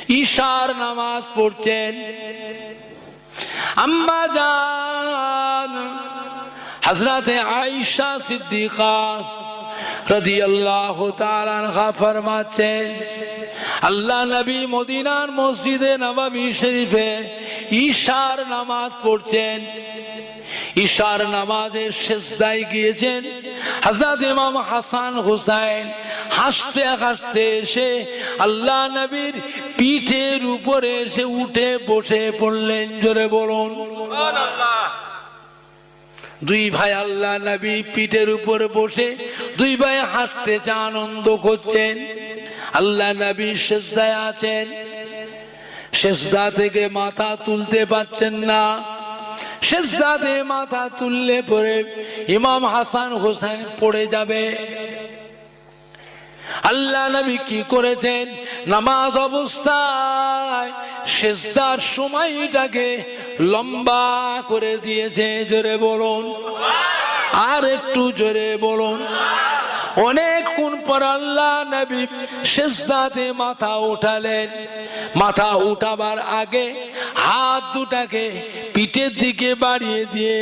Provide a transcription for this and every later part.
ঈশার নামাজ পড়ছেন। আম্মা জান হযরতে আয়েশা সিদ্দিকা রাদিয়াল্লাহু তাআলা আনহা ফরমাচ্ছেন, আল্লাহ নবী মদিনার মসজিদে নববী শরীফে ঈশার নামাজ পড়ছেন। ঈশার নামাজের সিজদায় গিয়েছেন। হযরত ইমাম হাসান হুসাইন হাসতে হাসতে এসে আল্লাহ নবীর পিঠের উপরে এসে উঠে বসে পড়লেন। জোরে বলুন সুবহানাল্লাহ। দুই ভাই আল্লাহ নবী পিঠের উপরে বসে দুই ভাই হাসতেছে, আনন্দ করছেন। আল্লাহ নবী সিজদায় আছেন, সিজদা থেকে মাথা তুলতে পারছেন না। সিজদাতে মাথা তুললে পরে ইমাম হাসান হোসেন পড়ে যাবে। আল্লাহ নবী কি করেছেন, নামাজ অবস্থায় সিজদার সময়টাকে লম্বা করে দিয়েছে। জোরে বলুন, আর একটু জোরে বলুন। অনেকক্ষণ পর আল্লাহ নবী সিজদাতে মাথা উঠালেন। মাথা উঠাবার আগে হাত দুটাকে পিঠের দিকে বাড়িয়ে দিয়ে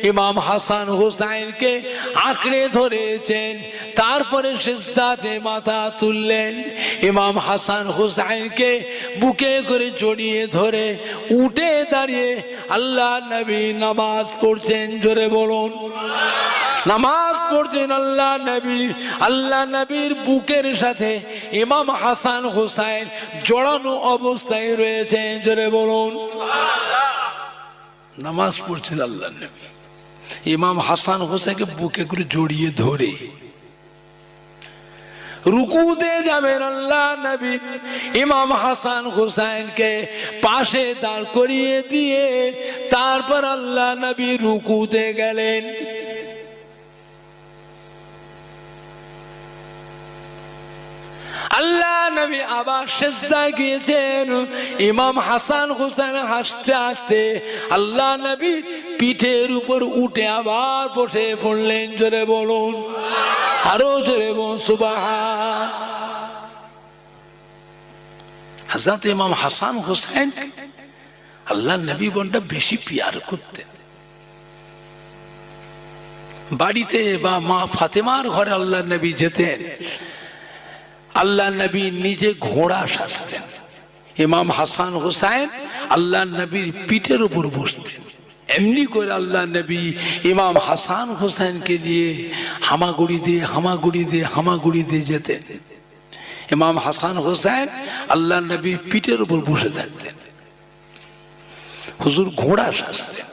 ইমাম হাসান হুসাইনকে আঁকড়ে ধরেছেন। তারপরে সিজদাতে মাথা তুললেন। ইমাম হাসান হুসাইনকে বুকে করে জড়িয়ে ধরে উঠে দাঁড়িয়ে আল্লাহ নবী নামাজ পড়ছেন। জোরে বলুন, নামাজ পড়ছেন আল্লাহ নবী। আল্লাহ নবীর বুকের সাথে ইমাম হাসান হুসাইন জড়ানো অবস্থায় রয়েছে। জোরে বলুন, নামাজ পড়ছেন আল্লাহ নবী, ইমাম হাসান হুসাইনকে বুকে করে জড়িয়ে ধরে রুকুতে যাবেন। আল্লাহ নবী ইমাম হাসান হুসাইনকে পাশে দাঁড় করিয়ে দিয়ে তারপর আল্লাহ নবী রুকুতে গেলেন। আল্লাহ নবী আবার সিজদায় গিয়েছেন। ইমাম হাসান হুসাইন হাসতে হাসতে আল্লাহ নবী পিঠের উপর উঠে আবার বসে পড়লেন। জোরে বলুন, আরো জোরে বলুন সুবহান। হযরত ইমাম হাসান হুসাইন আল্লাহ নবী বনটা বেশি পিয়ার করতেন। বাড়িতে বা মা ফাতেমার ঘরে আল্লাহ নবী যেতেন, আল্লাহ নবী নিজে ঘোড়া সাজতেন। ইমাম হাসান হুসাইন আল্লাহ নবীর পিঠের উপর বসতেন। এমনি করে আল্লাহ নবী ইমাম হাসান হুসাইনকে নিয়ে হামাগুড়ি দিয়ে হামাগুড়ি দিয়ে হামাগুড়ি দিয়ে যেতেন। ইমাম হাসান হুসাইন আল্লাহ নবীর পিঠের উপর বসে থাকতেন, হুজুর ঘোড়া সাজতেন।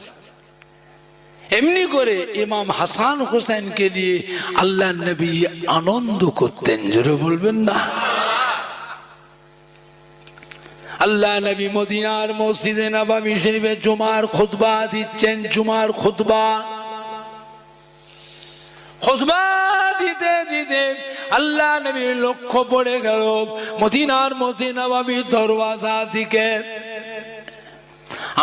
এমনি করে ইমাম হাসান হুসাইনকে নিয়ে আল্লাহ নবী আনন্দ করতেন। জোরে বলবেন না। আল্লাহ নবী মদিনার মসজিদে নববী শরীফে জুমার খুতবা দিচ্ছেন। জুমার খুতবা দিতে দিতে আল্লাহ নবী লক্ষ্য পড়ে গেল মদিনার মসজিদ নববীর দরওয়াজা দিকে।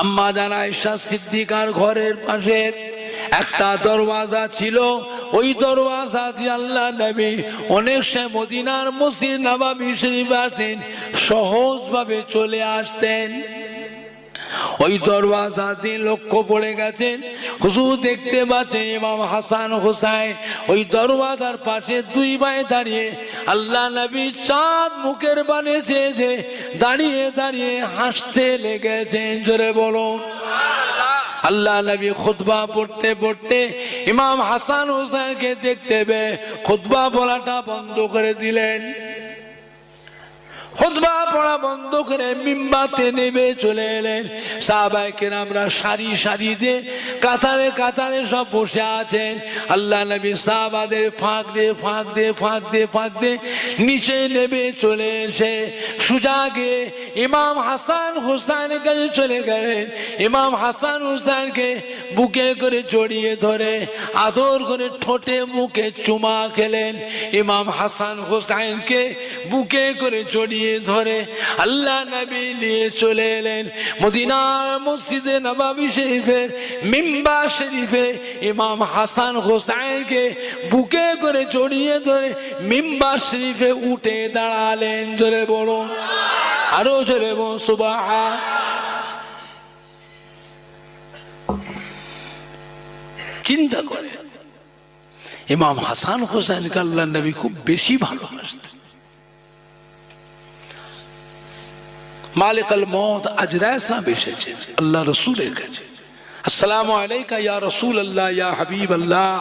আম্মা জান আয়েশা সিদ্দিকার ঘরের পাশে একটা দরওয়াজা ছিল। ওই দরওয়াজা দিয়ে আল্লাহ নবী অনেক সময় মদিনার মসজিদ নববী শরীফ আসতেন, সহজভাবে চলে আসতেন। ওই দরওয়াজা দিয়ে লক্ষ্য পড়ে গেছেন, হুজুর দেখতে পাচ্ছেন ইমাম হাসান হুসাইন ওই দরওয়াজার পাশে দুই ভাই দাঁড়িয়ে আল্লাহ নবী চাঁদ মুখের বাণী চেয়েছে দাঁড়িয়ে দাঁড়িয়ে হাসতে লেগেছেন। জোরে বলুন। আল্লাহ নবী খুতবা পড়তে পড়তে ইমাম হাসান হুসাইনকে দেখতে পেয়ে খুতবা পড়াটা বন্ধ করে দিলেন। খুতবা পড়া বন্ধ করে মিম্বারে নেমে চলে এলেন। সাহাবায়ে কেরামরা সারি সারি দিয়ে কাতারে কাতারে সব বসে আছেন। আল্লাহ নবী সাহাবাদের ফাঁক দিয়ে ফাঁক দিয়ে ফাঁক দিয়ে ফাঁক দিয়ে নিচে নেমে চলে এসে সোজা গিয়ে ইমাম হাসান হুসাইনের কাছে চলে গেলেন। ইমাম হাসান হুসাইনকে বুকে করে জড়িয়ে ধরে আদর করে ঠোঁটে মুখে চুমা খেলেন। ইমাম হাসান হুসাইনকে বুকে করে জড়িয়ে ধরে আল্লাহ নবী নিয়ে চলে এলেন মদিনার মসজিদে নববী শরীফের মিম্বার শরীফে। ইমাম হাসান হুসাইনকে বুকে করে জড়িয়ে ধরে মিম্বার শরীফে উঠে দাঁড়ালেন। জোরে বলুন। আরো জোরে বল সুবহান। চিন্তা করে ইমাম হাসান হোসেনকে আল্লাহ নবী খুব বেশি ভালোবাসতেন। মালিক আল মউত আজরাইল সাহেব এসেছেন আল্লাহ রাসূলের কাছে, আসসালামু আলাইকা ইয়া রাসূলুল্লাহ ইয়া হাবিবাল্লাহ।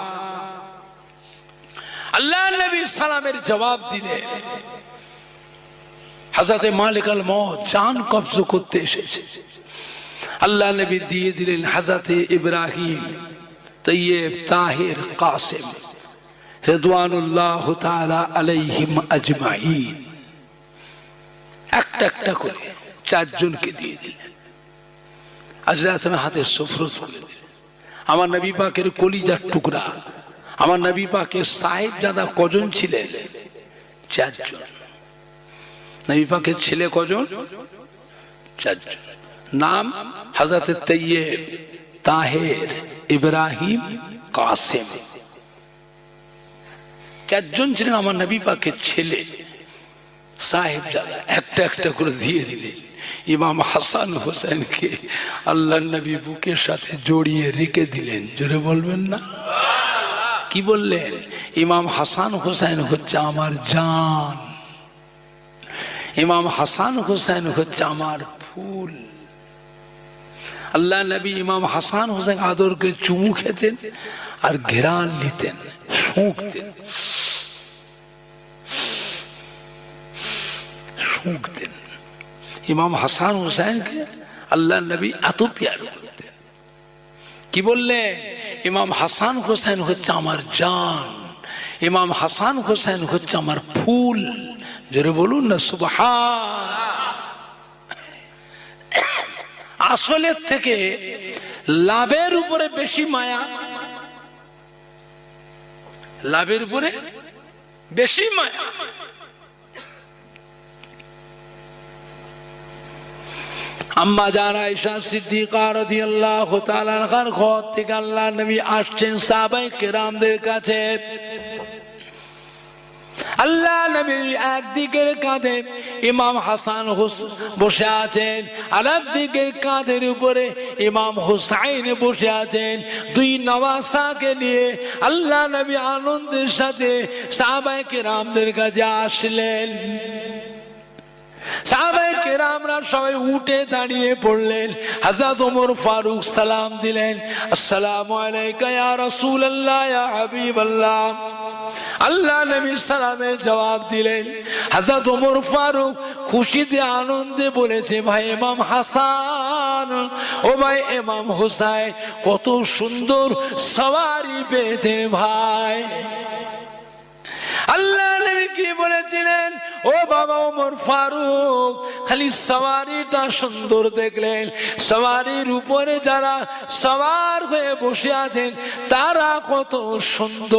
আল্লাহ নবী সালামের জবাব দিলেন। হযরতে মালিক আল মউত জান কবজ করতে এসেছে, আল্লাহ নবী দিয়ে দিলেন হযরতে ইব্রাহিম, তৈয়ব, তাহির, কাসিম রিদওয়ানুল্লাহ তাআলা আলাইহিম আজমাইন। একটা একটা করে চারজনকে দিয়ে দিলেন। আজরাইল হাতে সুফরত করে দিলেন। আমার নবী পাকের কলিজার টুকরা, আমার নবী পাকের সাহেবজাদা কজন ছিলেন? চারজন। নবী পাকের ছেলে কজন? চারজন। নাম হযরত তৈয়ব, তাহের, ইব্রাহিম, কাসিম। চারজন ছিলেন আমার নবী পাকের ছেলে সাহেবজাদা। একটা একটা করে দিয়ে দিলেন। ইমাম হাসান হোসেনকে আল্লাহ নবী বুকের সাথে জড়িয়ে রেখে দিলেন। জোরে বলবেন না? কি বললেন? ইমাম হাসান হোসেন হচ্ছে আমার জান, ইমাম হাসান হোসেন হচ্ছে আমার ফুল। আল্লাহ নবী ইমাম হাসান হোসেন আদর করে চুমু খেতেন আর ঘেরান নিতেন, শুঁকতেন শুঁকতেন। ইমাম হাসান হোসেনকে আল্লাহ নবী এত প্যার করতেন। কি বললেন? ইমাম হাসান হোসেন হচ্ছে আমার জান, ইমাম হাসান হোসেন হচ্ছে আমার ফুল। জোরে বলুন না সুবহান। আসলের থেকে লাভের উপরে বেশি মায়া, লাভের উপরে বেশি মায়া। আম্মা জান আয়েশা সিদ্দিকা রাদিয়াল্লাহু তাআলা আনহার ঘর থেকে আল্লাহ নবী আসছেন সাহাবায়ে কেরামদের কাছে। আল্লাহ নবীর একদিকের কাঁধে ইমাম হাসান বসে আছেন, আর একদিকের কাঁধের উপরে ইমাম হুসাইন বসে আছেন। দুই নওয়াসাকে নিয়ে আল্লাহ নবী আনন্দের সাথে সাহাবায়ে কেরামদের কাছে আসলেন। সাহাবায়ে কেরামরা সবাই উঠে দাঁড়িয়ে পড়লেন। হযরত ওমর ফারুক সালাম দিলেন, আসসালামু আলাইকা ইয়া রাসূলুল্লাহ ইয়া হাবিবাল্লাহ। আল্লাহ নবী সালামের জবাব দিলেন। হযরত ওমর ফারুক খুশিতে আনন্দে বলেছে, ভাই ইমাম হাসান, ও ভাই ইমাম হুসাইন, কত সুন্দর সওয়ারি পেয়েছেন ভাই। আল্লাহ নবী কি বলেছিলেন? ও বাবা ওমর ফারুক, খালি সওয়ারিটা সুন্দর দেখলেন, সওয়ারির উপরে যারা সওয়ার হয়ে বসে আছেন তারা কত সুন্দর।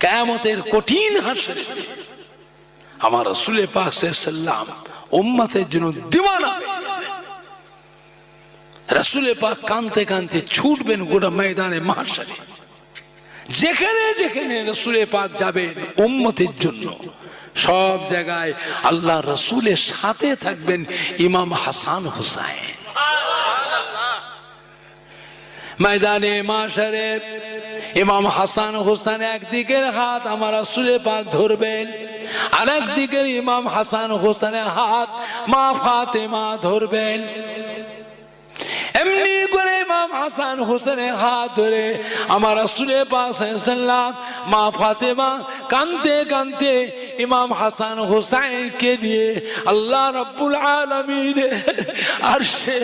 কিয়ামতের কঠিন হাসরে আমার রাসূল পাক সাল্লাল্লাহু আলাইহি ওয়াসাল্লাম উম্মতের জন্য দিওয়ানা। রাসূল পাক কাঁদতে কাঁদতে ছুটবেন গোটা ময়দানে মাহশরে। যেখানে যেখানে রাসূল পাক যাবেন উম্মতের জন্য, সব জায়গায় আল্লাহ রাসূলের সাথে থাকবেন ইমাম হাসান হুসাইন। ময়দানে মাহশরে ইমাম হাসান হুসাইন একদিকের হাত আমার রাসূল পাক ধরবেন, আর একদিকের ইমাম হাসান হুসাইনের হাত মা ফাতেমা ধরবেন। এমনি করে ইমাম হাসান হোসেনের হাত ধরে আমার রাসূল পাক সাল্লাল্লাহু আলাইহি ওয়াসাল্লাম মা ফাতেমা কাঁদতে কাঁদতে ইমাম হাসান হোসেনকে নিয়ে আল্লাহ রাব্বুল আলামিন আরশে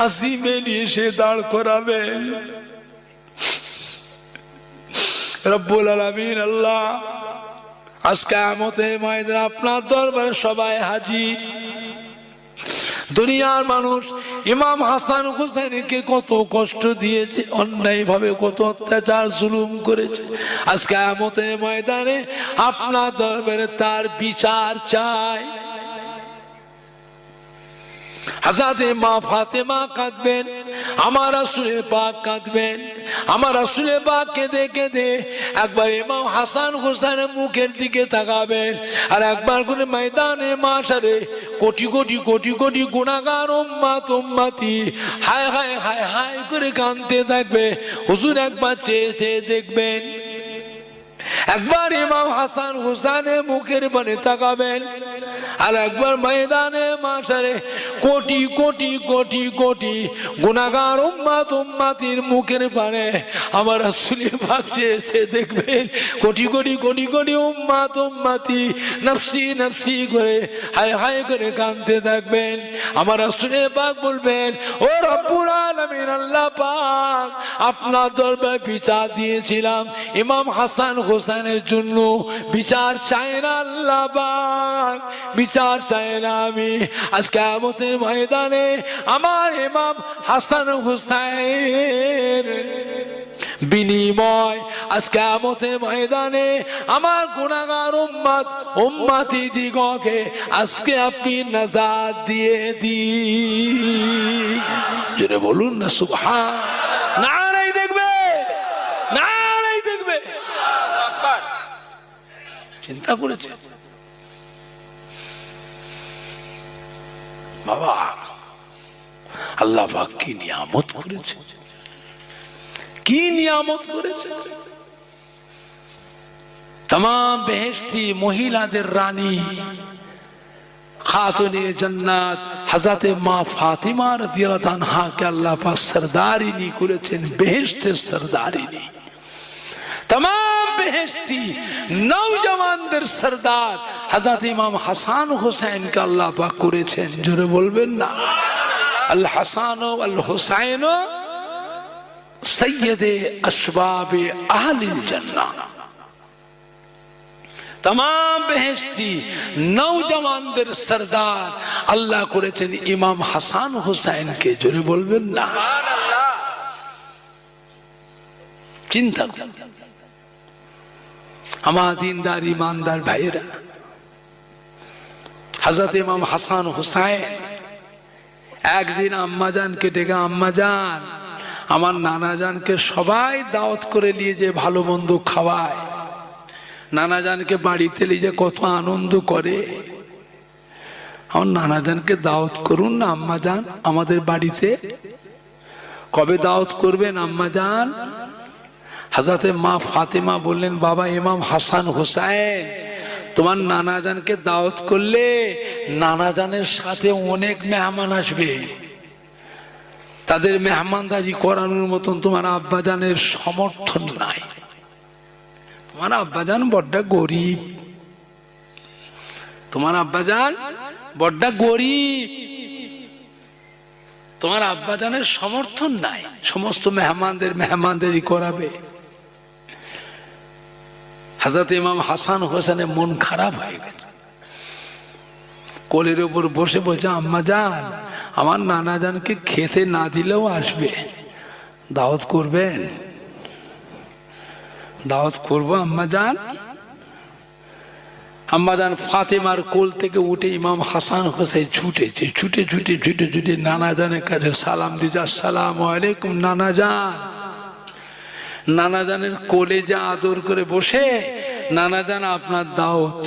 আজিমে নিয়ে এসে দাঁড় করাবেন। রব্বুল আলামিন আল্লাহ আজ কিয়ামতের ময়দানে আপনার দরবারে সবাই হাজির। দুনিয়ার মানুষ ইমাম হাসান হুসাইনকে কত কষ্ট দিয়েছে, অন্যায় ভাবে কত অত্যাচার জুলুম করেছে। আজ কিয়ামতের ময়দানে আপনার দরবারে তার বিচার চাই। হযরত মা ফাতেমা কাঁদবেন, আমার রাসূলে পাক কাঁদবেন, আমার রাসূলে পাক কেঁদে কেঁদে একবার ইমাম হাসান হোসেনের মুখের দিকে তাকাবেন, আর একবার করে ময়দানে মাশারে কোটি কোটি কোটি কোটি গুনাহগার উম্মত উম্মতি হায় হায় হায় হায় করে কাঁদতে থাকবে। হুজুর একবার চেয়ে চেয়ে দেখবেন, একবার ইমাম হাসান হোসেনের মুখের পানে তাকাবেন, আর একবার ময়দানে মাশারে কোটি কোটি কোটি কোটি গুনাহগার উম্মত উম্মতির মুখের পানে আমার রাসূল পাক চেয়ে দেখবেন। কোটি কোটি কোটি কোটি উম্মত উম্মতি নফসি নফসি করে হায় হায় করে কাঁদতে থাকবেন। আমার রাসূল পাক বলবেন, ও রব্বুল আলামিন আল্লাহ পাক, আপনার দরবারে বিচার দিয়েছিলাম, ইমাম হাসান হোসেনের জন্য বিচার চাই না আল্লাহ পাক, বিচার চাই না আমি। আজ কিয়ামতের ময়দানে আমার ইমাম হাসান হোসেন বিনিময় আজ কিয়ামতের ময়দানে আমার গুনাহগার উম্মত উম্মতি দিগকে আজকে আপনি নাজাত দিয়ে দিন। জোরে বলুন না সুবহান। নারাই দেখবে, নারাই দেখবে। চিন্তা করেছে বাবা, আল্লাহ পাক কি নিয়ামত করেছে, কি নিয়ামত করেছে। तमाम বেহেশতি মহিলাদের রানী খাতুনে জান্নাত হযরত মা ফাতিমা রাদিয়াল্লাহু আনহা কে আল্লাহ পাক সরদারিনী করেছেন, বেহেশতের সরদারিনী। तमाम বেহেশতি নওজওয়ানদের সরদার হযরত ইমাম হাসান হোসেন কে আল্লাহ পাক করেছেন। জোরে বলবেন না আল হাসান ওয়াল হুসাইন সৈয়দে আসবাবে আহলিল জান্নাহ। तमाम বেহেশতি নওজওয়ানদের সরদার আল্লাহ করেছেন ইমাম হাসান হোসেনকে। জোরে বলবেন না সুবহানাল্লাহ। চিন্তা আমার দিনদার ইমানদার ভাইয়েরা, হযরত ইমাম হাসান হোসেন একদিন আম্মাজানকে ডেকে, আম্মাজান আমার নানাজানকে সবাই দাওয়াত করে নিয়ে যে ভালো মন্দ খাওয়ায়, নানাজানকে বাড়িতে নিয়ে যে কত আনন্দ করে, আমার নানাজানকে দাওয়াত করুন না আম্মাজান আমাদের বাড়িতে। কবে দাওয়াত করবেন আম্মাজান? হযরত মা ফাতেমা বললেন, বাবা ইমাম হাসান হোসেন তোমার নানাজানকে দাওয়াত করলে নানাজানের সাথে অনেক মেহমান আসবে, তাদের মেহমানদারি করানোর মতন তোমার আব্বাজানের সমর্থন নাই। তোমার আব্বাজান বড্ড গরিব, তোমার আব্বাজান বড্ড গরিব, তোমার আব্বাজানের সমর্থন নাই সমস্ত মেহমানদের মেহমানদারি করাবে। হযরত ইমাম হাসান হোসেনের মন খারাপ হয়ে গেল, কোলের উপর বসে বসে, আম্মাজান আমার নানাজানকে খেতে না দিলেও আসবে, দাওয়াত করবেন? দাওয়াত করবো আম্মাজান। আম্মাজান ফাতেমার কোল থেকে উঠে ইমাম হাসান হোসেন ছুটেছে, ছুটে ছুটে ছুটে ছুটে নানাজানের কাছে সালাম দিয়েছে, আসসালামু আলাইকুম নানাজান। নানাজানের কোলে যা আদর করে বসে, নানাজান আপনার দাওয়াত,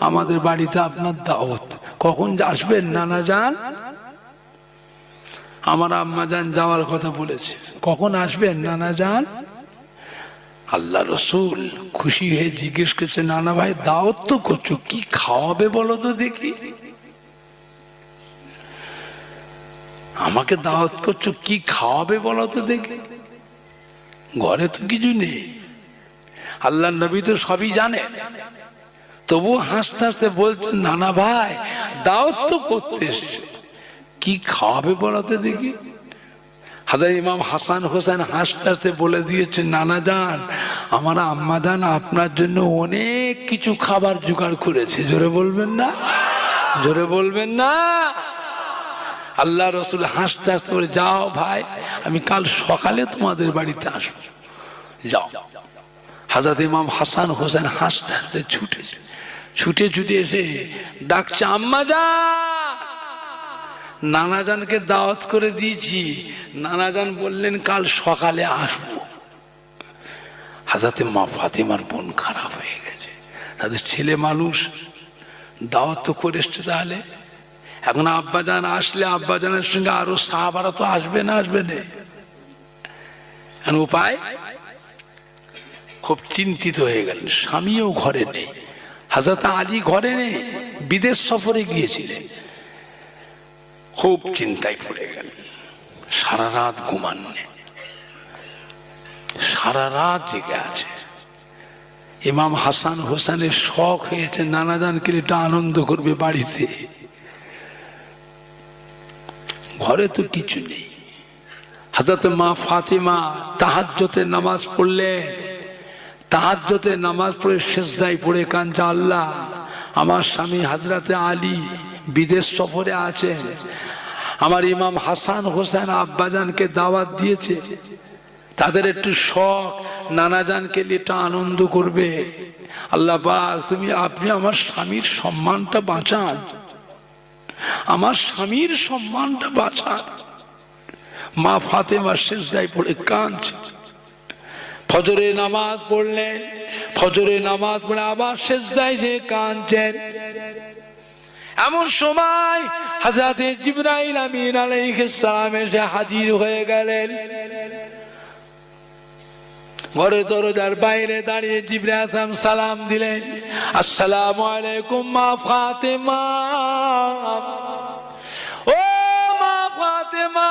আমাদের বাড়িতে আপনার দাওয়াত, কখন আসবেন নানাজান? আমার আম্মাজান যাওয়ার কথা বলেছে, কখন আসবেন নানাজান? আল্লাহ রসুল খুশি হয়ে জিজ্ঞেস করছে, নানা ভাই দাওয়াত তো করছো, কি খাওয়াবে বলো তো দেখি, আমাকে দাওয়াত করছো কি খাওয়াবে বলো তো দেখি, ঘরে তো কিছু নেই। আল্লাহ নবী তো সবই জানে, তবু হাসতে হাসতে বলছেন, নানা ভাই দাওয়াত তো করতে এসেছে, কি খাওয়াবে বলো তো দেখি। হযরত ইমাম হাসান হোসেন হাসতে হাসতে বলে দিয়েছে, নানা জান আমার আম্মা জান আপনার জন্য অনেক কিছু খাবার জোগাড় করেছে। জোরে বলবেন না, জোরে বলবেন না। আল্লাহ রসুল হাসতে হাসতে বলে, যাও ভাই আমি কাল সকালে তোমাদের বাড়িতে আসবো, যাও। হযরত ইমাম হাসান হোসেন হাসতে হাসতে ছুটে ছুটে এসে ডাকছে, আম্মা জান নানাজানকে দাওয়াত করে দিয়েছি, নানাজান বললেন কাল সকালে আসবো। হযরতে মা ফাতেমার মন খারাপ হয়ে গেছে, তাদের ছেলে মানুষ দাওয়াত তো করে এসছে, তাহলে এখন আব্বাজান আসলে আব্বাজানের সঙ্গে আরো সাহাবারা তো আসবে না, আসবে না, উপায়? খুব চিন্তিত হয়ে গেলেন। স্বামীও ঘরে নেই, হযরত আলী ঘরে নেই, বিদেশ সফরে গিয়েছিলেন। খুব চিন্তায় পড়ে গেলেন, সারা রাত ঘুমাননি, সারা রাত জেগে আছে। ইমাম হাসান হোসেনের শখ হয়েছে নানাজানকে একটু আনন্দ করবে বাড়িতে, ঘরে তো কিছু নেই। হযরত মা ফাতেমা তাহাজ্জুদের নামাজ পড়লেন, তাহাজ্জুদের নামাজ পড়ে সিজদায় পড়ে কাঁদছে, আল্লাহ আমার স্বামী হযরতে আলী বিদেশ সফরে আছেন, আমার ইমাম হাসান হোসেন আব্বাজানকে দাওয়াত দিয়েছে, তাদের একটু শখ নানাজানকে নিয়ে একটু আনন্দ করবে, আল্লাহ পাক তুমি আপনি আমার স্বামীর সম্মানটা বাঁচান, আমার স্বামীর সম্মানটা বাঁচান। মা ফাতেমা সিজদায় পড়ে কাঁদছে। ফজরে নামাজ পড়লেন, ফজরে নামাজ পড়ে আবার সিজদায় যে কাঁদছেন। এমন সময় হযরত জিবরাইল আমিন আলাইহিস সালাম এসে হাজির হয়ে গেলেন। ঘরে দরজার বাইরে দাঁড়িয়ে জিবরাইল আলাইহিস সালাম দিলেন, আসসালামু আলাইকুম মা ফাতেমা। ও মা ফাতেমা,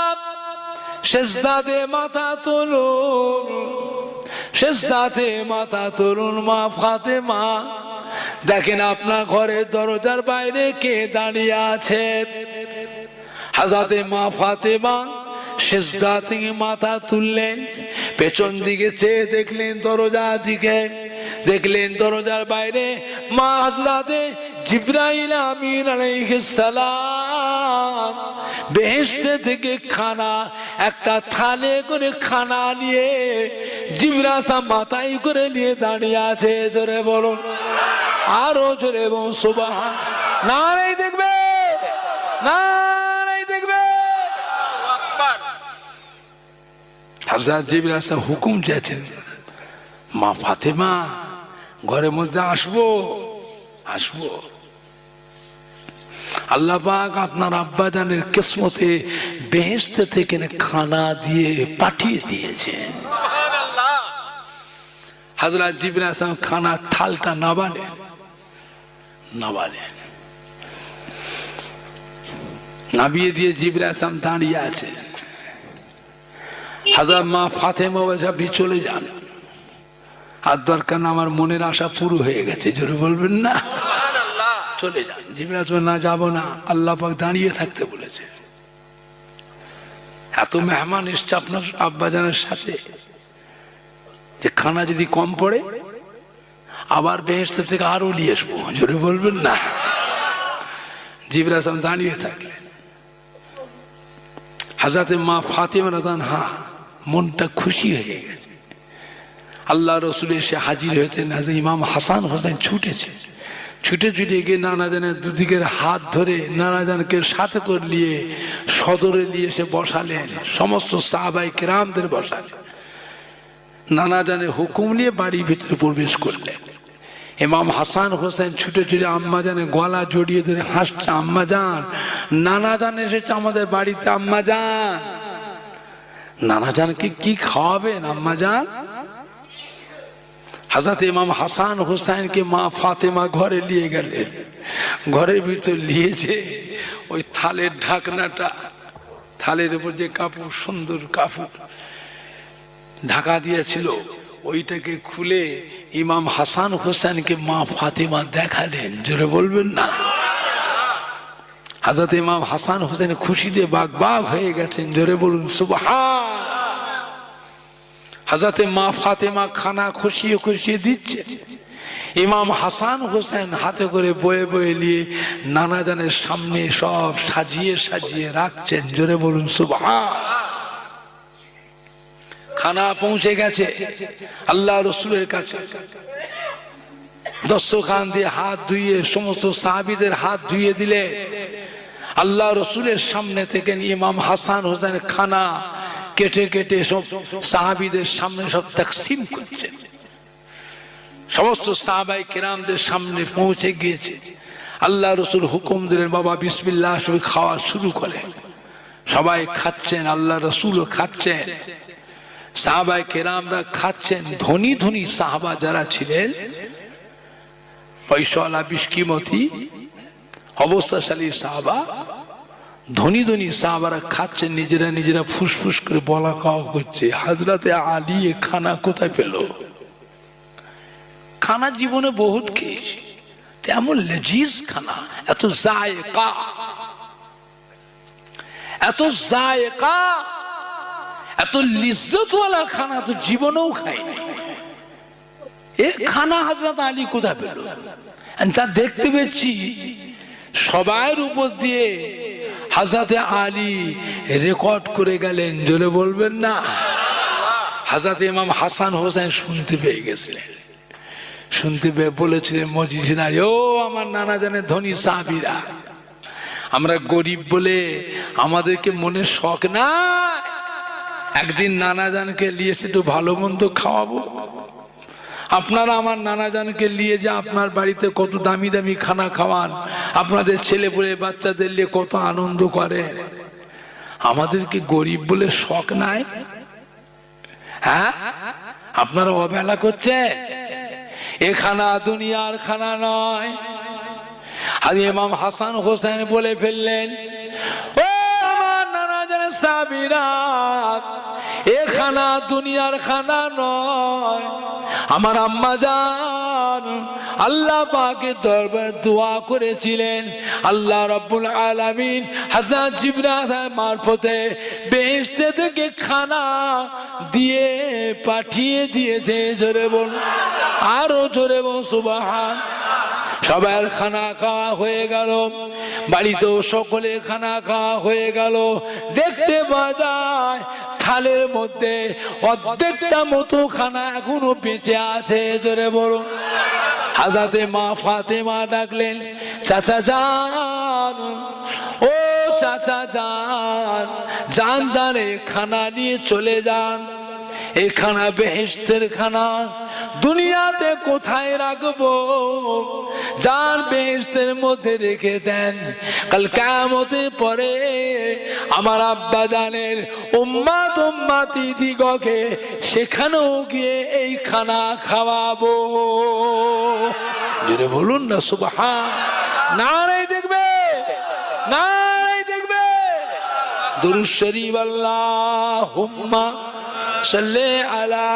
সিজদাতে মাথা তুলুন, সিজদাতে মাথা তুলুন মা ফাতেমা। দেখেন আপনার ঘরের দরজার বাইরে কে দাঁড়িয়ে আছে। হযরতে মা ফাতেমা সিজদা থেকে মাথা তুললেন, পেছন দিকে চেয়ে দেখলেন দরজার দিকে, দেখলেন দরজার বাইরে মা হযরতে জিবরাইল আমিন আলাইহিস সালাম বেহেশত থেকে খানা একটা থালে করে খানা নিয়ে জিবরাইল মাথায় করে নিয়ে দাঁড়িয়ে আছে। জোরে বলুন, আরো জোরে বলুন সুবহান। নারাই দেখবে, নারাই দেখবে। হযরত জিবরাইল হুকুম চেয়েছেন, মা ফাতেমা ঘরের মধ্যে আসবো, আসবো। আল্লাহ পাক আপনার আব্বাজানের কিসমতে বেহেশত থেকে খানা দিয়ে পাঠিয়ে দিয়েছেন। হযরত জিবরাইল খানার থালটা নাবালেন, নাবালেন, নাবিয়ে দিয়ে জিবরাইল দাঁড়িয়ে আছে। হযরত মা ফাতেমা বলছে আপনি চলে যান, আর দরকার না, আমার মনের আশা পুরো হয়ে গেছে। জোরে বলবেন না, চলে যান। জিবরাইল না, যাব না, আল্লাহ পাক দাঁড়িয়ে থাকতে বলেছে। এত মেহমান এসছে আপনার আব্বাজানের সাথে, যে খানা যদি কম পড়ে আবার বেহেশত থেকে আরো নিয়ে আসবো। জোরে বলবেন না। জিবরাইল দাঁড়িয়ে থাকলেন। হযরত মা ফাতেমা রাদিয়াল্লাহু আনহা মনটা খুশি হয়ে গেছে। আল্লাহ রসুল এসে হাজির হয়েছেন। ইমাম হাসান হোসেন ছুটেছে, ছুটে ছুটে গিয়ে নানাজানের দুদিকের হাত ধরে নানাজানকে সাথে করে নিয়ে সদরে নিয়ে এসে বসালেন, সমস্ত সাহাবায়ে কেরামদের বসালেন। নানাজানের হুকুম নিয়ে বাড়ির ভিতরে প্রবেশ করলেন। ইমাম হাসান হোসেন ছুটে ছুটে আম্মাজানের গলা জড়িয়ে ধরে হাসছে, আম্মাজান নানাজান এসেছে আমাদের বাড়িতে, আম্মাজান নানাজানকে কি খাওয়াবেন আম্মাজান? হযরত ইমাম হাসান হোসেনকে মা ফাতেমা ঘরে নিয়ে গেলেন। ঘরের ভিতর নিয়েছে ওই থালের ঢাকনাটা, থালের উপর যে কাপড়, সুন্দর কাপড় ঢাকা দিয়েছিল, ওইটাকে খুলে ইমাম হাসান হোসেনকে মা ফাতেমা দেখালেন। জোরে বলবেন না। হযরত ইমাম হাসান হোসেন খুশিতে বাগ হয়ে গেছেন। জোরে বলুন সুবহান। হযরত মা ফাতেমা খানা খুশিয়ে খুশিয়ে দিচ্ছে, ইমাম হাসান হোসেন হাতে করে বয়ে বয়ে নিয়ে নানাজানের সামনে সব সাজিয়ে সাজিয়ে রাখছেন। জোরে বলুন সুবহান। খানা পৌঁছে গেছে আল্লাহ রসুলের কাছে। দস্তরখান দিয়ে হাত ধুইয়ে সমস্ত সাহাবীদের হাত ধুইয়ে দিলে আল্লাহ রসুলের সামনে থেকে ইমাম হাসান হোসেনের খানা কেটে কেটে সব সাহাবীদের সামনে সব তাকসিম করছেন। সমস্ত সাহাবায়ে কেরামদের সামনে পৌঁছে গিয়েছে। আল্লাহ রসুল হুকুম দিলেন, বাবা বিসমিল্লাহ, সবাই খাওয়া শুরু করে। সবাই খাচ্ছেন, আল্লাহ রসুলও খাচ্ছেন, সাহাবায়ে কেরামরা খাচ্ছেন। ধনী ধনী সাহাবা যারা ছিলেন, পয়সাওয়ালা বিস্কিমতি অবস্থাশালী সাহাবা, ধনী ধনী সাহাবারা খাচ্ছেন, নিজেরা নিজেরা ফুসফুস করে বলা খাওয়া করছে, হযরতে আলী এ খানা কোথায় পেল? খানা জীবনে বহুত খেয়েছি, তেমন লজিজ খানা, এত জায়কা, এত জায়কা, এত লিজ্জতওয়ালা খানা তো জীবনেও খাইনি। এ খানা হযরত আলী কোথায় পেল? যা দেখতে পেয়েছি সবার উপর দিয়ে হযরতে আলী রেকর্ড করে গেলেন। জোরে বলবেন না? হযরত ইমাম হাসান হোসেন শুনতে পেয়ে গেছিলেন, শুনতে পেয়ে বলেছিলেন মজলিসে দাঁড়িয়ে, ও আমার নানা জানের ধনী সাহাবীরা, আমরা গরিব বলে আমাদেরকে মনে শখ না, একদিন নানা জানকে নিয়ে একটু ভালো মন্দ খাওয়াবো। আপনারা আমার নানা জানকে নিয়ে যা আপনার বাড়িতে কত দামি দামি খানা খাওয়ান, আপনাদের ছেলে পুলে বাচ্চাদের নিয়ে কত আনন্দ করে, আমাদেরকে গরিব বলে শখ নাই? হ্যাঁ, আপনারা অবহেলা করছেন। এ খানা দুনিয়ার খানা নয়। আর ইমাম হাসান হোসেন বলে ফেললেন, ও আমার নানা জানের সাহাবীরা, এ খানা দুনিয়ার খানা নয়। আমার আম্মা জান আল্লাহ পাকের দরবারে দোয়া করেছিলেন, আল্লাহ রাব্বুল আলামিন হযরত জিবরাইল মারফতে বেহেশত থেকে খানা দিয়ে পাঠিয়ে দিয়েছে। জোরে বল, আরো জোরে বল সুবহান। সবার খানা খাওয়া হয়ে গেল, বাড়িতেও সকলে খানা খাওয়া হয়ে গেল। দেখতে পাওয়া যায় থালের মধ্যে অর্ধেকটা মতো খানা এখনো বেঁচে আছে। জোরে বলুন। হযরতে মা ফাতেমা ডাকলেন, চাচা যান, ও চাচা যান, যান যান, খানা নিয়ে চলে যান। এই খানা বেহেশতের খানা, দুনিয়াতে কোথায় রাখবো? যান বেহেশতের মধ্যে রেখে দেন, কাল কিয়ামতের পরে আমার আব্বা জানের উম্মত উম্মতি দিগকে সেখানেও গিয়ে এই খানা খাওয়াবো। জোরে বলুন না সুবহান। নারে দেখবে, নারে দেখবে। দুরূদ শরীফ আল্লাহুম্মা সাল্লি আলা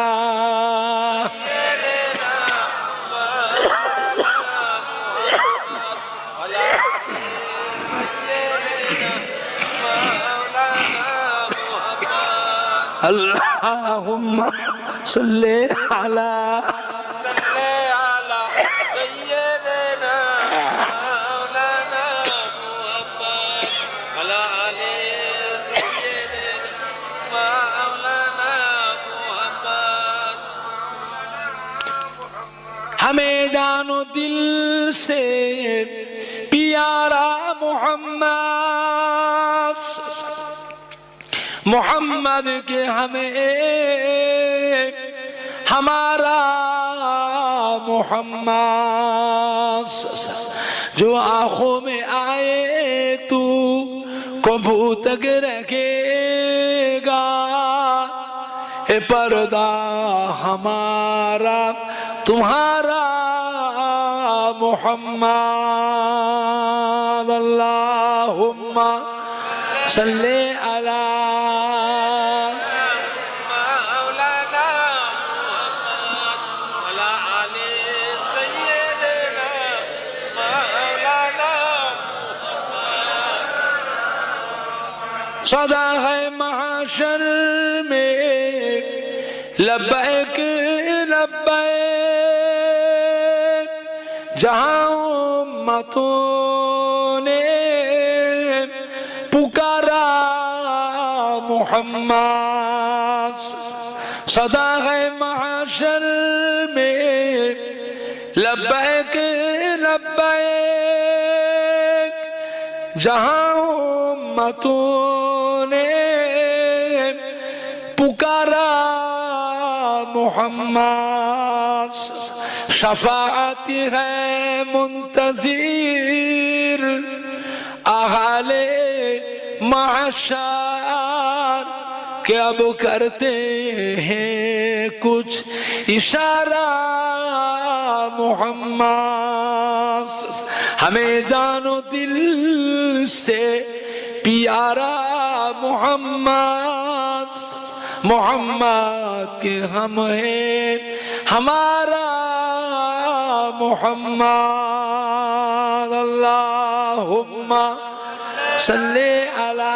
আল্লাহুম্মা সাল্লি আলা সাইয়্যিদিনা মাওলানা মুহাম্মদ আলা আলি সাইয়্যিদিনা মাওলানা মুহাম্মদ। हमें जानो दिल से प्यारा मोहम्मद, मोहम्मद के हमें हमारा मोहम्मद, जो आंखों में आए तू कबू तक रखेगा, ए पर्दा हमारा तुम्हारा मोहम्मद। अल्लाहुम्मा सल्ले अला मौलाना मुहम्मद अला आले सय्यिदना मौलाना मुहम्मद। सदा है महशर में लब्बैक लब्बैक, जहां उम्मतों ने पुकारा मोहम्मद। सदा है महशर में लब्बैक लब्बैक, जहां उम्मतों ने पुकारा मोहम्मद, शफाअत है मुंतज़िर अहले महशर के अब करते हैं कुछ इशारा मोहम्मद, हमें जानो दिल से प्यारा मोहम्मद, मोहम्मद के हम हैं हमारा मोहम्मद। अल्लाहुम्मा सल्ले अला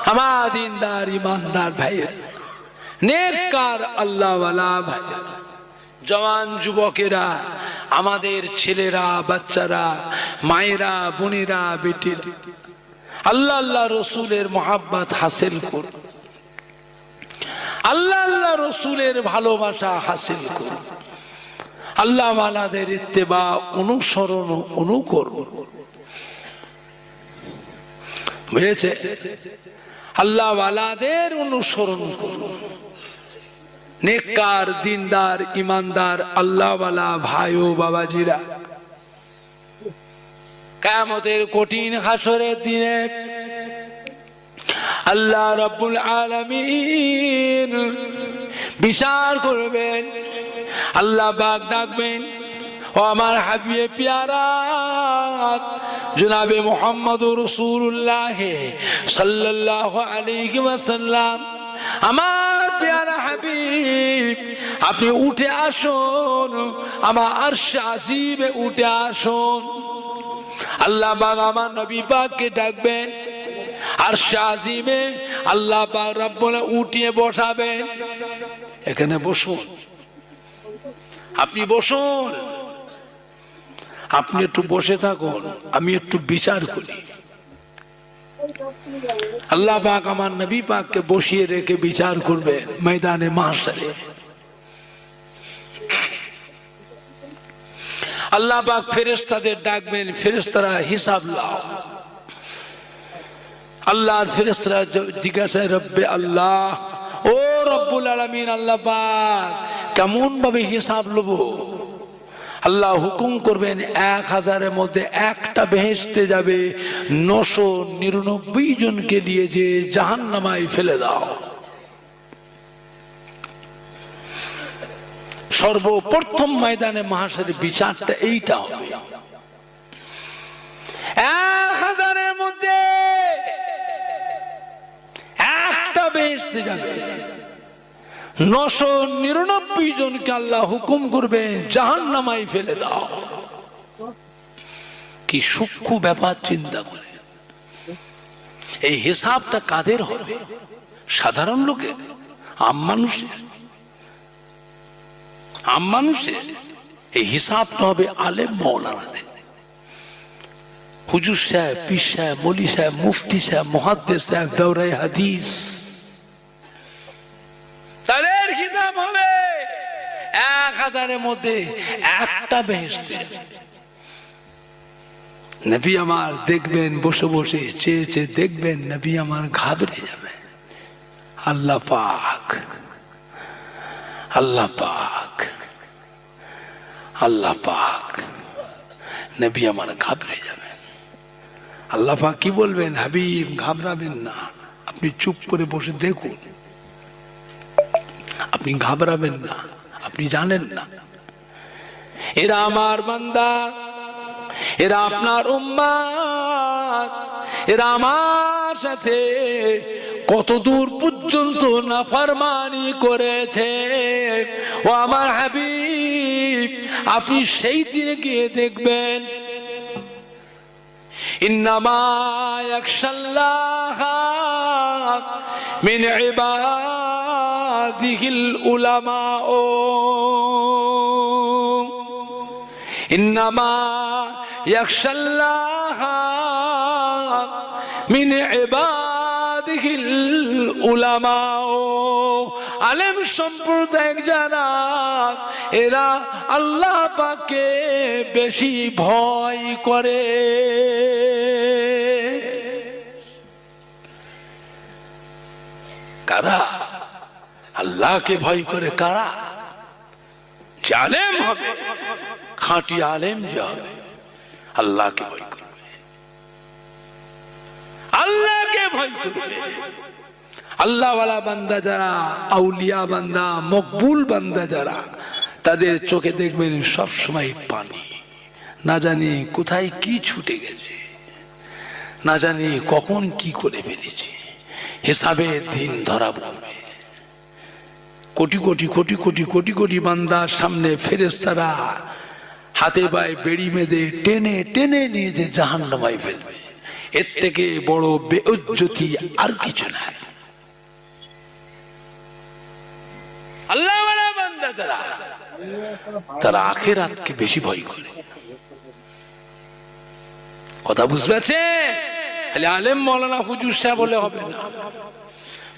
हमारा दीनदार ईमानदार भाई, नेककार अल्लाह वाला भाई, जवान যুবকেরা, আমাদের ছেলেরা, বাচ্চারা, মায়েরা, বোনেরা, বেটিরা, আল্লাহ আল্লাহ রসুলের মহাব্বত হাসিল করুন, আল্লাহ আল্লাহ রসুলের ভালোবাসা হাসিল করুন, আল্লাহ ওয়ালাদের ইত্তেবা অনুসরণ অনুকরণ। বুঝেছে? আল্লাহ ওয়ালাদের অনুসরণ করুন। নেককার দিনদার ইমানদার আল্লাহ ওয়ালা ভাই ও বাবাজিরা, কিয়ামতের কঠিন হাসরের দিনে আল্লাহ রাব্বুল আলামিন বিচার করবেন। আল্লাহ পাক ডাকবেন, ও আমার হাবিবে প্যারা জনাবে মুহাম্মদুর রাসূলুল্লাহ সাল্লাল্লাহু আলাইহি ওয়াসাল্লাম, আমার প্যারা হাবিব, আপনি উঠে আসুন, আমার আরশে আজিমে উঠে আসুন। আল্লাহ পাক আমার নবী পাককে ডাকবেন, আরশে আজিমে আল্লাহ পাক রব্বুল উঠিয়ে বসাবেন। এখানে বসুন, আপনি বসুন, আপনি একটু বসে থাকুন, আমি একটু বিচার করি। আল্লাহ পাক আমার নবী পাককে বসিয়ে রেখে বিচার করবেন ময়দানে মাহশরে। আল্লাহ পাক ফেরেশতাদের ডাকবেন, ফেরেশতারা হিসাব লাও। আল্লাহর ফেরেশতারা জিজ্ঞাসা, রব্বে আল্লাহ, ও রব্বুল আলামিন, আল্লাহ পাক কেমন ভাবে হিসাব লব? আল্লাহ হুকুম করবেন, 1000-এর মধ্যে একটা বেহেশতে যাবে, 999 জনকে নিয়ে যে জাহান্নামায় ফেলে দাও। সর্বপ্রথম ময়দানে মাহশরের বিচারটা এইটা হবে। 1000-এর মধ্যে একটা বেহেশতে যাবে, 999 জনকে আল্লাহ হুকুম করবেন জাহান্নামায় ফেলে দাও। কি সূক্ষ্ম ব্যাপার চিন্তা করে। এই হিসাবটা কাদের হবে? সাধারণ লোকের, আম মানুষের? আম মানুষের এই হিসাবটা হবে আলেম মাওলানাদের, হুজুর সাহেব, পীর সাহেব, মৌলী সাহেব, মুফতি সাহেব, মুহাদ্দিস সাহেব, দাওরায়ে হাদিস, তাদের হিসাব হবে 1000-এর মধ্যে একটা বেহেশতে। নবী আমার দেখবেন, বসে বসে চেয়ে চেয়ে দেখবেন, নবী আমার ঘাবড়ে যাবে। আল্লাহ পাক, আল্লাহ পাক, আল্লাহ পাক, নবী আমার ঘাবড়ে যাবে। আল্লাহ পাক কি বলবেন? হাবিব ঘাবড়াবেন না, আপনি চুপ করে বসে দেখুন, আপনি ঘাবড়াবেন না, আপনি জানেন না এরা আমার বান্দা, এরা আপনার উম্মত, এরা আমার সাথে কত দূর পর্যন্ত নাফরমানি করেছে। ও আমার হাবিব, আপনি সেই দিনে গিয়ে দেখবেন, ইন্নামা ইয়াখশাল্লাহ মিন ইবাদিহিল উলামা, ইন্নামা ইয়াখশাল্লাহ মিন ইবাদিহিল বিহিল উলামাও, আলেম সম্প্রদায় যারা এরা আল্লাহ পাককে বেশি ভয় করে। কারা আল্লাহকে ভয় করে? কারা? আলেম হবে, খাঁটি আলেম যে হবে আল্লাহকে ভয় করবে, আল্লাহকে ভয় করবে। আল্লাহওয়ালা বান্দা যারা, আউলিয়া বান্দা, মকবুল বান্দা যারা, তাদের চোখে দেখবেন সব সময় পানি, না জানি কোথায় কি ছুটে গেছে, না জানি কখন কি করে ফেলেছে, হিসাবে দিন ধরা পড়বে। কোটি কোটি কোটি কোটি কোটি কোটি বান্দার সামনে ফেরেশতারা হাতে পায়ে বেড়ি বেঁধে টেনে টেনে নিয়ে যে জাহান্নামায় ফেলবে, এর থেকে বড় বেইজ্জতি আর কিছু নাই। আল্লাহওয়ালা বান্দা যারা, তারা আখিরাতকে বেশি ভয় করে। কথা বুঝতে পারছেন? তাহলে আলেম মৌলানা হুজুর সাহেব বলে হবে না,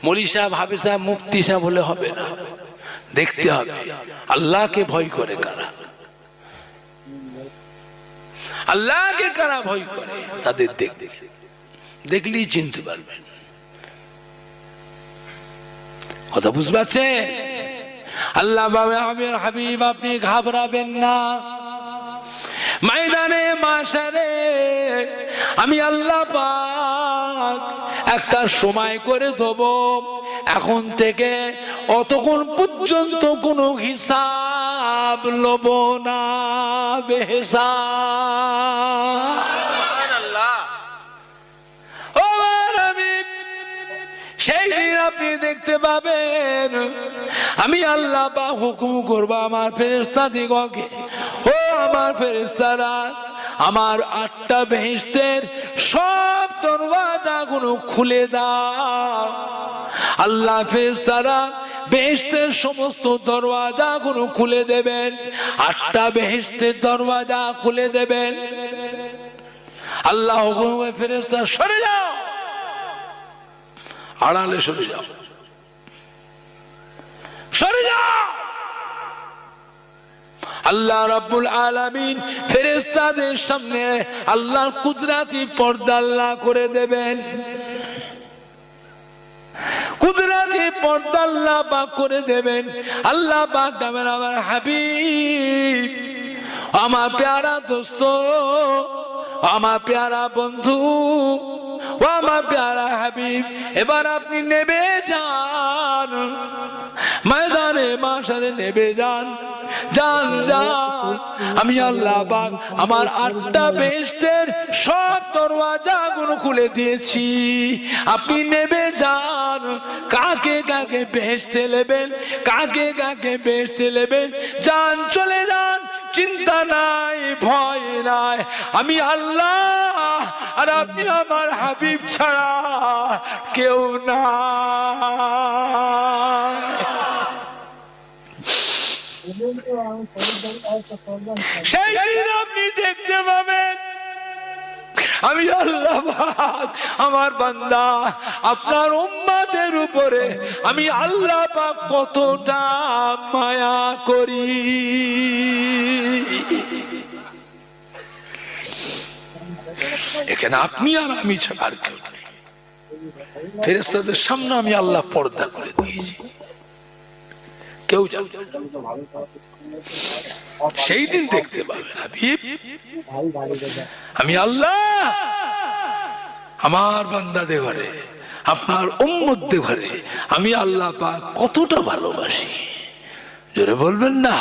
মৌলী সাহেব, হাফেজ সাহেব, মুফতি সাহেব বলে হবে না। দেখতে হবে আল্লাহকে ভয় করে কারা, আল্লাহকে কারা ভয় করে, তাদের দেখলেই চিনতে পারবেন। কথা বুঝতে পারছেন? আল্লাহ বাবা আমির হাবিব, আপনি ঘাবড়াবেন না। ময়দানে মাশারে আমি আল্লাহ পাক একটা সময় করে দেব, এখন থেকে অতক্ষণ পর্যন্ত কোনো হিসাব লব না, বেহিসাব। সেই দিন আপনি দেখতে পাবেন আমি আল্লাহ পাক হুকুম করব আমার ফেরেশতা দিগকে, ও আমার ফেরেশতারা, আমার 8টা বেহেশতের সব দরওয়াজাগুলো খুলে দাও। আল্লাহ ফেরেশতারা বেহেশতের সমস্ত দরওয়াজাগুলো খুলে দেবেন, 8টা বেহেশতের দরওয়াজা খুলে দেবেন। আল্লাহ হুকুম করে ফেরেশতা সরে যাও, আড়ালে সরে যাও, সরে যাও। আল্লাহ রাব্বুল আলামিন ফেরেশতাদের সামনে আল্লাহর কুদরতি পর্দা আল্লাহ করে দেবেন, কুদরতি পর্দা আল্লাহ পাক করে দেবেন। আল্লাহ পাক নামের আমার হাবিব, আমার প্যারা দোস্ত, আমার প্যারা বন্ধু, ও আমার প্যারা হাবিব, এবার আপনি নেমে যান, ময়দানে মাশারে নেমে যান, যান যান। আমি আল্লাহ পাক আমার 8টা বেহেশতের সব দরওয়াজাগুলো খুলে দিয়েছি, আপনি নেমে যান। কাকে কাকে বেহেশতে নেবেন, কাকে কাকে বেহেশতে নেবেন, যান, চলে যান, চিন্তা নাই, ভয় নাই। আমি আল্লাহ আর আপনি আমার হাবিব ছাড়া কেউ না। সেই দিন আপনি দেখতে পাবেন আমি আল্লাহ পাক আমার বান্দা আপনার উম্মতের উপরে আমি আল্লাহ পাক কতটা মায়া করি। এখানে আপনি আর আমি ছাড়া আর কেউ নেই। ফেরেশতাদের সামনে আমি আল্লাহ পর্দা করে দিয়েছি, কেউ যাবে না। সেই দিন দেখতে পাবেন হাবিব আমি আল্লাহ আমার বান্দাদের ঘরে, আপনার উম্মতদের ঘরে আমি আল্লাহ পাক কতটা ভালোবাসি, জোরে বলবেন না।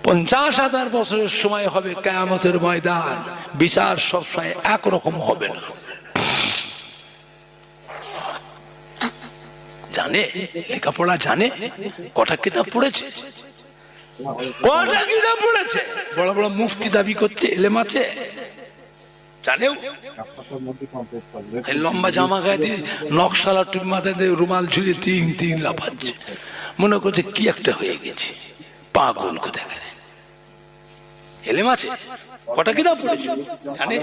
50,000 বছরের সময় হবে কিয়ামতের ময়দান, বিচার সবসময় একরকম হবে না। জানে লেখাপড়া জানে, কটা কিতাব পড়েছে, কটা কিতাব পড়েছে, বড় বড় মুফতি দাবি করছে এলেম আছে, জানেও লম্বা জামা গায়ে দিয়ে নকশালা টুপি মাথায় দিয়ে রুমাল ঝুলিয়ে তিন তিন লাফাচ্ছে, মনে করছে কি একটা হয়ে গেছে, পাগল কোথায় গেলে। এলেম আছে, কটা কিতাব পড়েছে জানে,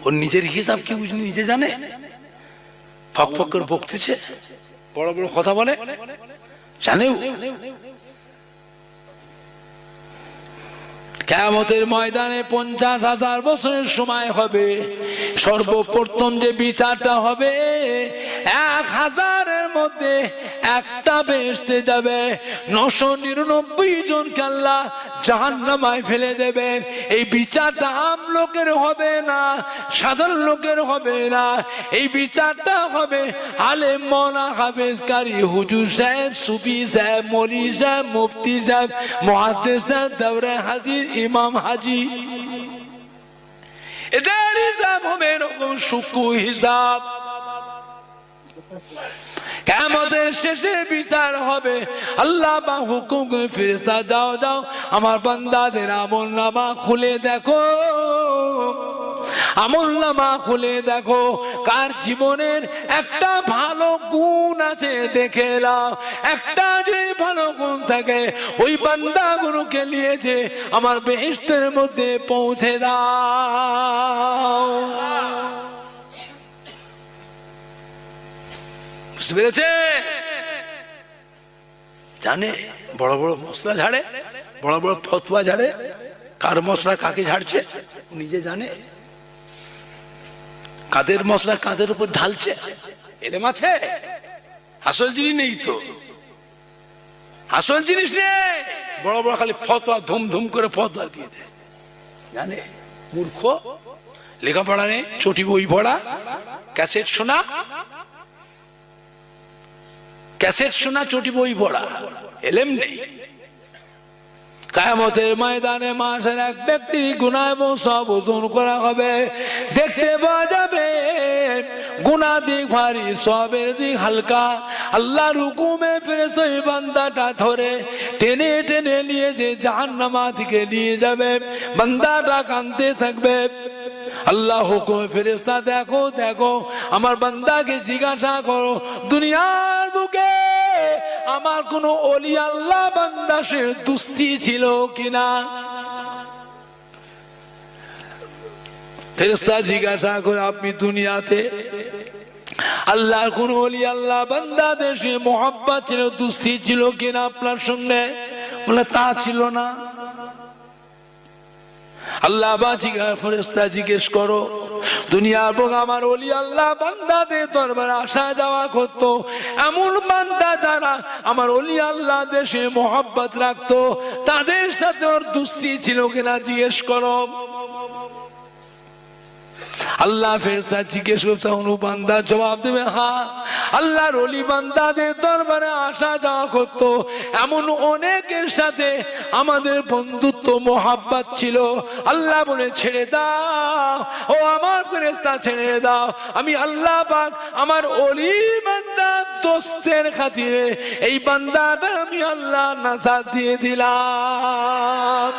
ওর নিজের হিসাব কি নিজে জানে? ফক ফক করে বকতেছে, বড় বড় কথা বলে, জানে কিয়ামতের ময়দানে 50,000 বছরের সময় হবে। সর্বপ্রথম যে বিচারটা হবে, 1000-এর মধ্যে একটা বেহেশতে যাবে, 999 জনকে আল্লাহ জাহান্নামায় ফেলে দেবেন। এই বিচারটা আম লোকের হবে না, সাধারণ লোকের হবে না, এই বিচারটা হবে আলেম, মওলানা, হাফেজ, কারি, হুজুর সাহেব, সুফি সাহেব, মৌলভী সাহেব, মুফতি সাহেব, মুহাদ্দিস সাহেব, দাওরা হাদিস, ইমাম হাজি, এদের হিসাব হবে এরকম সূক্ষ্ম হিসাব। কিয়ামতের শেষে বিচার হবে, আল্লাহ বা হুকুম ফেরেশতা যাও যাও আমার বান্দাদের আমলনামা খুলে দেখো, আমলনামা খুলে দেখো কার জীবনের একটা ভালো গুণ আছে দেখে নাও। একটা যে ভালো গুণ থাকে ওই বান্দাগুলোকে নিয়ে যে আমার বেহেশতের মধ্যে পৌঁছে দাও। বুঝতে পেরেছে? জানে বড় বড় মশলা ঝাড়ে, বড় বড় ফতোয়া ঝাড়ে, কার মশলা কাকে ঝাড়ছে নিজে জানে, কাদের মশলা কাদের উপর ঢালছে এলেম আছে। আসল জিনিস নেই তো, আসল জিনিস নেই, বড় বড় খালি ফতোয়া ধুম ধুম করে ফতোয়া দিয়ে দেয়। জানে মূর্খ, লেখাপড়া নেই, চটি বই পড়া, ক্যাসেট শোনা, ক্যাসেট শোনা, চটি বই পড়া, এলেম নেই। কিয়ামতের ময়দানে মাসের এক ব্যক্তির গুনাহ এবং সওয়াব ওজন করা হবে। দেখতে পাওয়া যাবে গুনাহ দিক ভারী, সওয়াবের দিক হালকা। আল্লাহর হুকুমে ফেরেশতা ওই বান্দাটা ধরে টেনে টেনে নিয়ে যে জাহান্নামা থেকে নিয়ে যাবে। বান্দাটা কাঁদতে থাকবে। আল্লাহ হুকুমে ফেরেশতা দেখো দেখো আমার বান্দাকে জিজ্ঞাসা করো, দুনিয়ার বুকে আমার কোন ওলি আল্লাহ বান্দা সে দুস্থি ছিল কিনা। ফেরেশতা জিজ্ঞাসা করে, আপনি দুনিয়াতে আল্লাহর কোন ওলি আল্লাহ বান্দা দেশে মোহাব্বত ছিল, দুস্থি ছিল কিনা আপনার সঙ্গে? বলে তা ছিল না। আল্লাহ ফেরেশতা জিজ্ঞেস করো, দুনিয়ার বুকে আমার ওলি আল্লাহ বান্দাদের দরবারে আসা যাওয়া করতো, এমন বান্দা যারা আমার ওলি আল্লাহ দেশে মোহাব্বত রাখতো, তাদের সাথে ওর দুস্থি ছিল কিনা জিজ্ঞেস করো। আল্লাহ ফেরেশতা জিজ্ঞেস করতে বান্দা জবাব দেবে, হ্যাঁ আল্লাহর ওলি বান্দাদের দরবারে আসা যাওয়া করতো, এমন অনেকের সাথে আমাদের বন্ধুত্ব মোহাব্বত ছিল। আল্লাহ বলে ছেড়ে দাও, ও আমার ফেরেশতা ছেড়ে দাও, আমি আল্লাহ পাক আমার ওলি বান্দা দোস্তের খাতিরে এই বান্দাটা আমি আল্লাহ নাজাত দিয়ে দিলাম।